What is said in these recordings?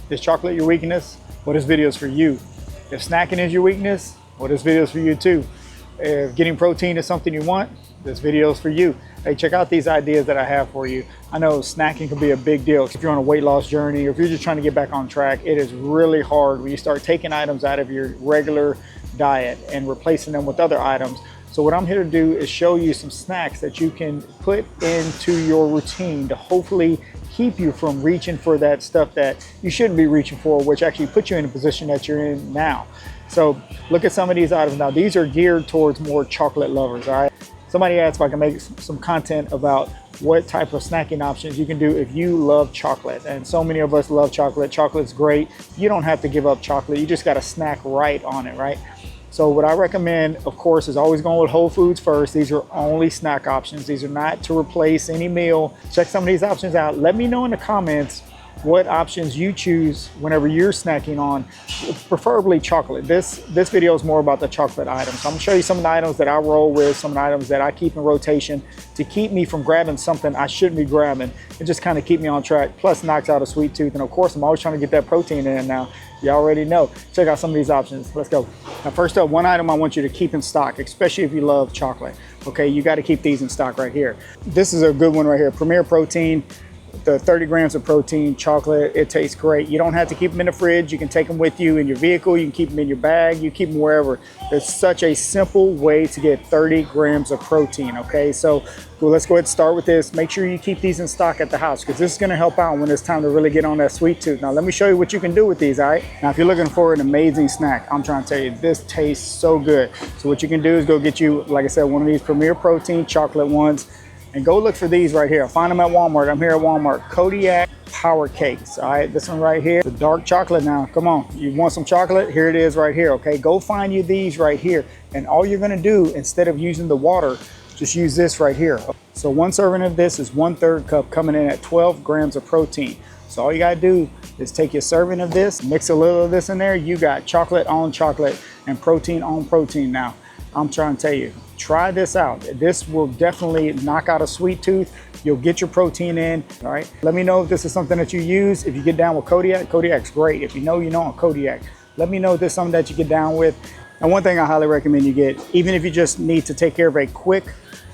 Is chocolate your weakness? Well, this video is for you. If snacking is your weakness, well, this video is for you too. If getting protein is something you want, this video is for you. Hey, check out these ideas that I have for you. I know snacking can be a big deal if you're on a weight loss journey or if you're just trying to get back on track. It is really hard when you start taking items out of your regular diet and replacing them with other items. So what I'm here to do is show you some snacks that you can put into your routine to hopefully keep you from reaching for that stuff that you shouldn't be reaching for, which actually puts you in a position that you're in now. So look at some of these items now. These are geared towards more chocolate lovers, all right? Somebody asked if I can make some content about what type of snacking options you can do if you love chocolate. And so many of us love chocolate. Chocolate's great. You don't have to give up chocolate. You just got to snack right on it, right? So what I recommend, of course, is always going with whole foods first. These are only snack options. These are not to replace any meal. Check some of these options out. Let me know in the comments what options you choose whenever you're snacking on, preferably chocolate. This video is more about the chocolate items. So I'm gonna show you some of the items that I roll with, some of the items that I keep in rotation to keep me from grabbing something I shouldn't be grabbing and just kind of keep me on track, plus knocks out a sweet tooth. And of course, I'm always trying to get that protein in now. You already know. Check out some of these options. Let's go. Now, first up, one item I want you to keep in stock, especially if you love chocolate. Okay, you gotta keep these in stock right here. This is a good one right here, Premier Protein. The 30 grams of protein chocolate, it tastes great. You don't have to keep them in the fridge. You can take them with you in your vehicle. You can keep them in your bag. You keep them wherever. It's such a simple way to get 30 grams of protein, okay? So well, let's go ahead and start with this. Make sure you keep these in stock at the house because this is gonna help out when it's time to really get on that sweet tooth. Now, let me show you what you can do with these, all right? Now, if you're looking for an amazing snack, I'm trying to tell you, this tastes so good. So what you can do is go get you, like I said, one of these Premier Protein chocolate ones. And go look for these right here. Find them at Walmart. I'm here at Walmart. Kodiak Power Cakes. All right, this one right here. The dark chocolate now. Come on. You want some chocolate? Here it is right here, okay? Go find you these right here. And all you're gonna do, instead of using the water, just use this right here. So one serving of this is 1/3 cup coming in at 12 grams of protein. So all you gotta do is take your serving of this, mix a little of this in there. You got chocolate on chocolate and protein on protein now. I'm trying to tell you, try this out. This will definitely knock out a sweet tooth. You'll get your protein in, all right? Let me know if this is something that you use. If you get down with Kodiak, Kodiak's great. If you know on Kodiak. Let me know if this is something that you get down with. And one thing I highly recommend you get, even if you just need to take care of a quick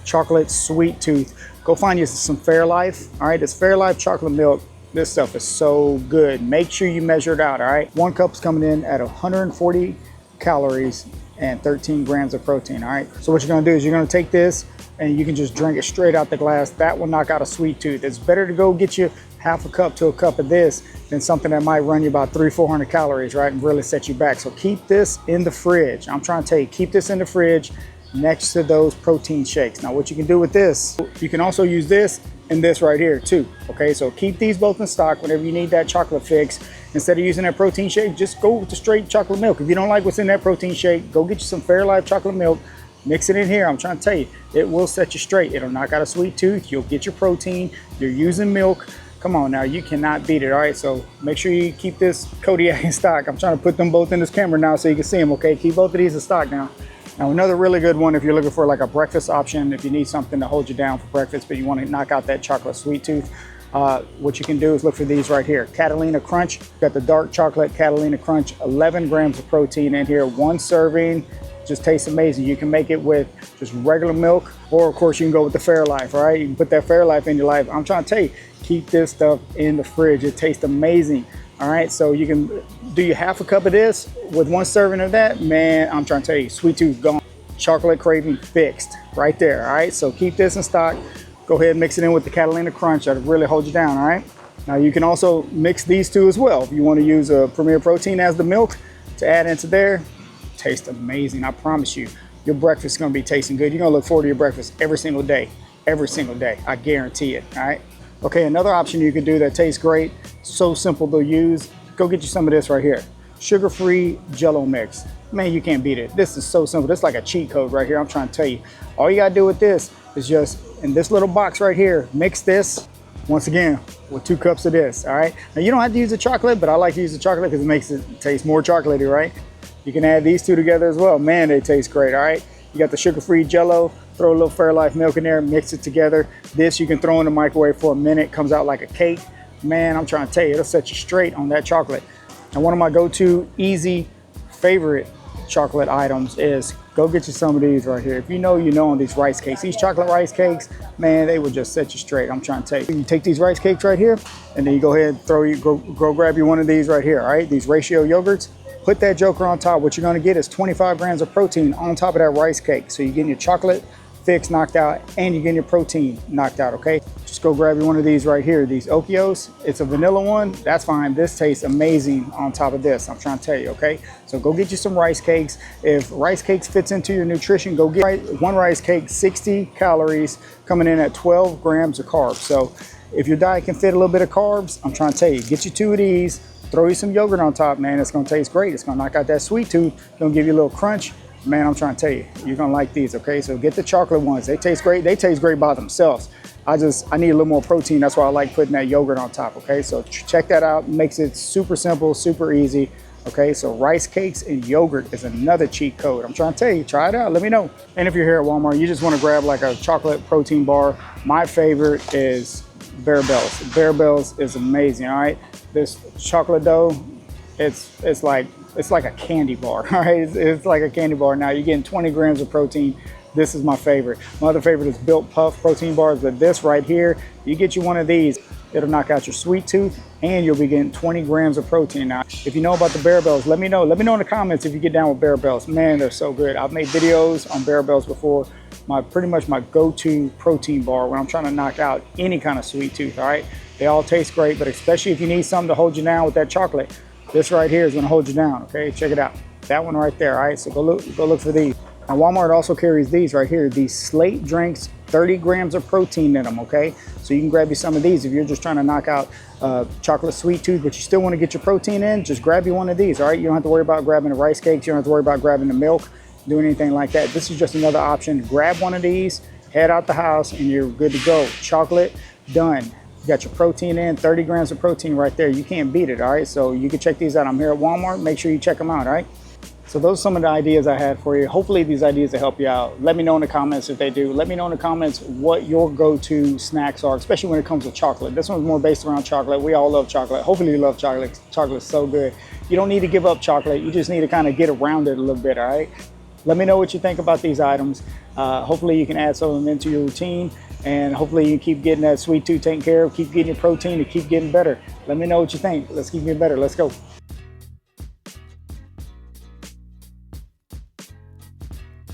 chocolate sweet tooth, go find you some Fairlife, all right? This Fairlife chocolate milk, this stuff is so good. Make sure you measure it out, all right? 1 cup's coming in at 140 calories and 13 grams of protein, all right? So what you're gonna do is you're gonna take this and you can just drink it straight out the glass. That will knock out a sweet tooth. It's better to go get you half a cup to a cup of this than something that might run you about 300-400 calories, right? And really set you back. So keep this in the fridge. I'm trying to tell you, keep this in the fridge next to those protein shakes. Now what you can do with this, you can also use this and this right here too, okay? So keep these both in stock whenever you need that chocolate fix. Instead of using that protein shake, just go with the straight chocolate milk. If you don't like what's in that protein shake, go get you some Fairlife chocolate milk, mix it in here. I'm trying to tell you, it will set you straight. It'll knock out a sweet tooth. You'll get your protein. You're using milk. Come on now, you cannot beat it, all right? So make sure you keep this Kodiak in stock. I'm trying to put them both in this camera now so you can see them, okay? Keep both of these in stock now. Now another really good one if you're looking for like a breakfast option, if you need something to hold you down for breakfast, but you want to knock out that chocolate sweet tooth, what you can do is look for these right here. Catalina Crunch, got the dark chocolate Catalina Crunch, 11 grams of protein in here, 1 serving, just tastes amazing. You can make it with just regular milk, or of course you can go with the Fairlife, all right? You can put that Fairlife in your life. I'm trying to tell you, keep this stuff in the fridge. It tastes amazing, all right? So you can do you half a cup of this with 1 serving of that, man, I'm trying to tell you, sweet tooth gone. Chocolate craving fixed right there, all right? So keep this in stock. Go ahead and mix it in with the Catalina Crunch. That'll really hold you down, all right? Now you can also mix these two as well. If you want to use a Premier Protein as the milk to add into there, tastes amazing. I promise you, your breakfast is going to be tasting good. You're going to look forward to your breakfast every single day. Every single day. I guarantee it, all right? Okay, another option you can do that tastes great, so simple to use, go get you some of this right here. Sugar-free Jell-O mix. Man, you can't beat it. This is so simple. This is like a cheat code right here. I'm trying to tell you. All you got to do with this is just, in this little box right here, mix this, once again, with 2 cups of this, all right? Now, you don't have to use the chocolate, but I like to use the chocolate because it makes it taste more chocolatey, right? You can add these two together as well. Man, they taste great, all right? You got the sugar-free Jell-O, throw a little Fairlife milk in there, mix it together. This you can throw in the microwave for a minute, comes out like a cake. man, I'm trying to tell you, it'll set you straight on that chocolate. And one of my go-to easy favorite chocolate items is go get you some of these right here. If you know on these rice cakes, these chocolate rice cakes, man, they will just set you straight. I'm trying to tell you. You take these rice cakes right here, and then you go ahead and go grab you one of these right here, all right? These ratio yogurts. Put that joker on top. What you're gonna get is 25 grams of protein on top of that rice cake. So you're getting your chocolate fix knocked out and you're getting your protein knocked out, okay? Just go grab you one of these right here. These Okios, it's a vanilla one, that's fine. This tastes amazing on top of this, I'm trying to tell you, okay? So go get you some rice cakes. If rice cakes fits into your nutrition, go get one rice cake, 60 calories, coming in at 12 grams of carbs. So if your diet can fit a little bit of carbs, I'm trying to tell you, get you 2 of these, throw you some yogurt on top, man, it's gonna taste great. It's gonna knock out that sweet tooth, gonna give you a little crunch. Man, I'm trying to tell you, you're gonna like these, okay? So get the chocolate ones. They taste great. They taste great by themselves. I need a little more protein. That's why I like putting that yogurt on top, okay? So check that out. Makes it super simple, super easy, okay? So rice cakes and yogurt is another cheat code. I'm trying to tell you, try it out. Let me know. And if you're here at Walmart, you just want to grab like a chocolate protein bar. My favorite is Bear Bells. Bear Bells is amazing, all right? This chocolate dough, it's like a candy bar, all right? It's like a candy bar. Now you're getting 20 grams of protein. This is my favorite. My other favorite is Built Puff protein bars, but this right here, you get you one of these, it'll knock out your sweet tooth and you'll be getting 20 grams of protein. Now, if you know about the Bear Bells, let me know. Let me know in the comments if you get down with Bear Bells. Man, they're so good. I've made videos on Bear Bells before. Pretty much my go-to protein bar when I'm trying to knock out any kind of sweet tooth, all right? They all taste great, but especially if you need something to hold you down with that chocolate, this right here is gonna hold you down, okay? Check it out. That one right there, all right? So go look for these. Now Walmart also carries these right here, these Slate drinks, 30 grams of protein in them, okay? So you can grab you some of these if you're just trying to knock out chocolate sweet tooth, but you still wanna get your protein in, just grab you one of these, all right? You don't have to worry about grabbing the rice cakes, you don't have to worry about grabbing the milk, doing anything like that. This is just another option. Grab one of these, head out the house, and you're good to go. Chocolate, done. You got your protein in, 30 grams of protein right there. You can't beat it, all right? So you can check these out. I'm here at Walmart. Make sure you check them out, all right? So those are some of the ideas I had for you. Hopefully these ideas will help you out. Let me know in the comments if they do. Let me know in the comments what your go-to snacks are, especially when it comes to chocolate. This one's more based around chocolate. We all love chocolate. Hopefully you love chocolate. Chocolate's so good. You don't need to give up chocolate. You just need to kind of get around it a little bit, all right? Let me know what you think about these items. Hopefully you can add some of them into your routine, and hopefully you keep getting that sweet tooth taken care of, keep getting your protein, and keep getting better. Let me know what you think. Let's keep getting better. Let's go.